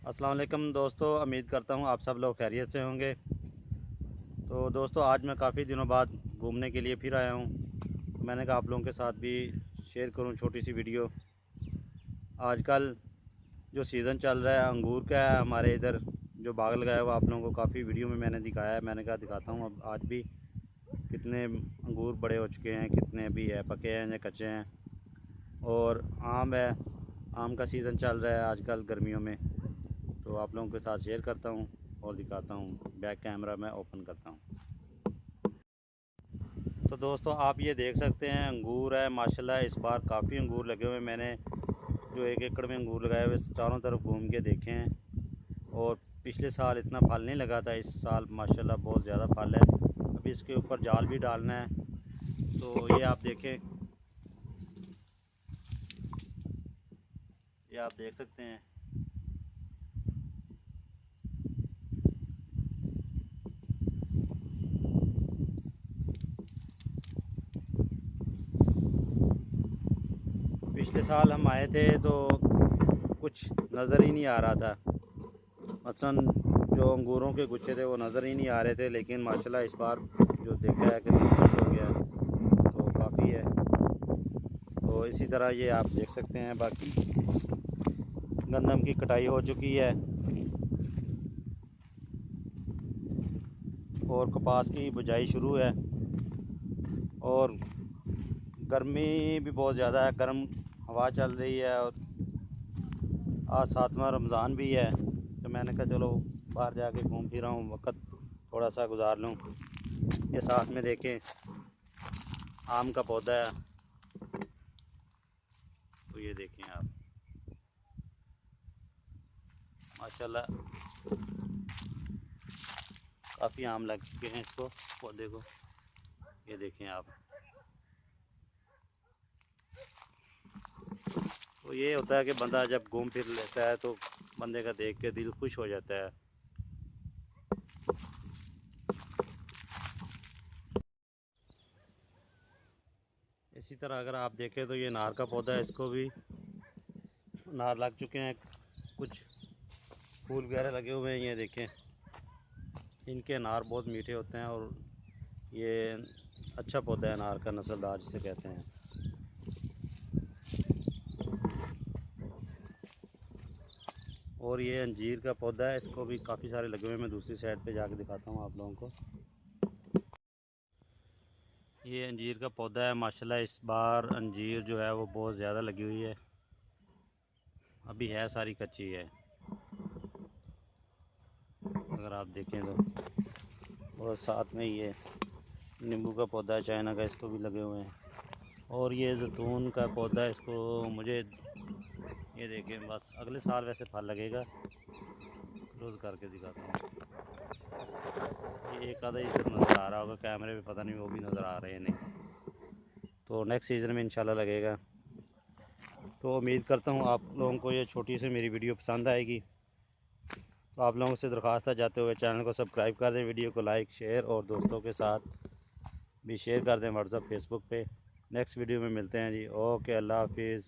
अस्सलाम वालेकुम दोस्तों, उम्मीद करता हूँ आप सब लोग खैरियत से होंगे। तो दोस्तों, आज मैं काफ़ी दिनों बाद घूमने के लिए फिर आया हूँ। तो मैंने कहा आप लोगों के साथ भी शेयर करूँ छोटी सी वीडियो। आजकल जो सीज़न चल रहा है अंगूर का है, हमारे इधर जो बाग लगाया हुआ आप लोगों को काफ़ी वीडियो में मैंने दिखाया है। मैंने कहा दिखाता हूँ अब आज भी कितने अंगूर बड़े हो चुके हैं, कितने अभी है, पके हैं या कच्चे हैं। और आम है, आम का सीज़न चल रहा है आजकल गर्मियों में। तो आप लोगों के साथ शेयर करता हूँ और दिखाता हूँ। बैक कैमरा मैं ओपन करता हूँ। तो दोस्तों, आप ये देख सकते हैं अंगूर है माशाल्लाह। इस बार काफ़ी अंगूर लगे हुए हैं। मैंने जो 1 एकड़ में अंगूर लगाए हुए चारों तरफ घूम के देखे हैं। और पिछले साल इतना फल नहीं लगा था, इस साल माशाल्लाह बहुत ज़्यादा फल है। अभी इसके ऊपर जाल भी डालना है। तो ये आप देखें, ये आप देख सकते हैं। पिछले साल हम आए थे तो कुछ नज़र ही नहीं आ रहा था। मसलन जो अंगूरों के गुच्छे थे वो नज़र ही नहीं आ रहे थे, लेकिन माशाल्लाह इस बार जो देखा है कि खुश हो गया, तो काफ़ी है। तो इसी तरह ये आप देख सकते हैं। बाकी गंदम की कटाई हो चुकी है और कपास की बुझाई शुरू है। और गर्मी भी बहुत ज़्यादा है, गर्म हवा चल रही है। और आज 7वां रमज़ान भी है, तो मैंने कहा चलो बाहर जाके घूम फिर आऊँ, वक्त थोड़ा सा गुजार लूँ। ये साथ में देखें आम का पौधा है, तो ये देखें आप माशाल्लाह काफ़ी आम लग चुके हैं इसको, पौधे को। ये देखें आप। तो ये होता है कि बंदा जब घूम फिर लेता है तो बंदे का देख के दिल खुश हो जाता है। इसी तरह अगर आप देखें तो ये नार का पौधा है, इसको भी नार लग चुके हैं, कुछ फूल वगैरह लगे हुए हैं। ये देखें, इनके नार बहुत मीठे होते हैं और ये अच्छा पौधा है, नार का नस्लदार जिसे कहते हैं। और ये अंजीर का पौधा है, इसको भी काफ़ी सारे लगे हुए हैं। मैं दूसरी साइड पे जाके दिखाता हूँ आप लोगों को। ये अंजीर का पौधा है माशाल्लाह। इस बार अंजीर जो है वो बहुत ज़्यादा लगी हुई है, अभी है सारी कच्ची है अगर आप देखें तो। और साथ में ये नींबू का पौधा है चाइना का, इसको भी लगे हुए हैं। और ये जैतून का पौधा है, इसको मुझे ये देखें बस अगले साल वैसे फल लगेगा। क्लोज करके दिखाता हूँ। ये एक आधा इधर नज़र आ रहा होगा कैमरे में, पता नहीं वो भी नज़र आ रहे हैं नहीं। तो नेक्स्ट सीज़न में इंशाल्लाह लगेगा। तो उम्मीद करता हूँ आप लोगों को ये छोटी सी मेरी वीडियो पसंद आएगी। तो आप लोगों से दरख्वास्त है जाते हुए चैनल को सब्सक्राइब कर दें, वीडियो को लाइक शेयर और दोस्तों के साथ भी शेयर कर दें व्हाट्सएप फेसबुक पे। नेक्स्ट वीडियो में मिलते हैं जी। ओके, अल्लाह हाफिज़।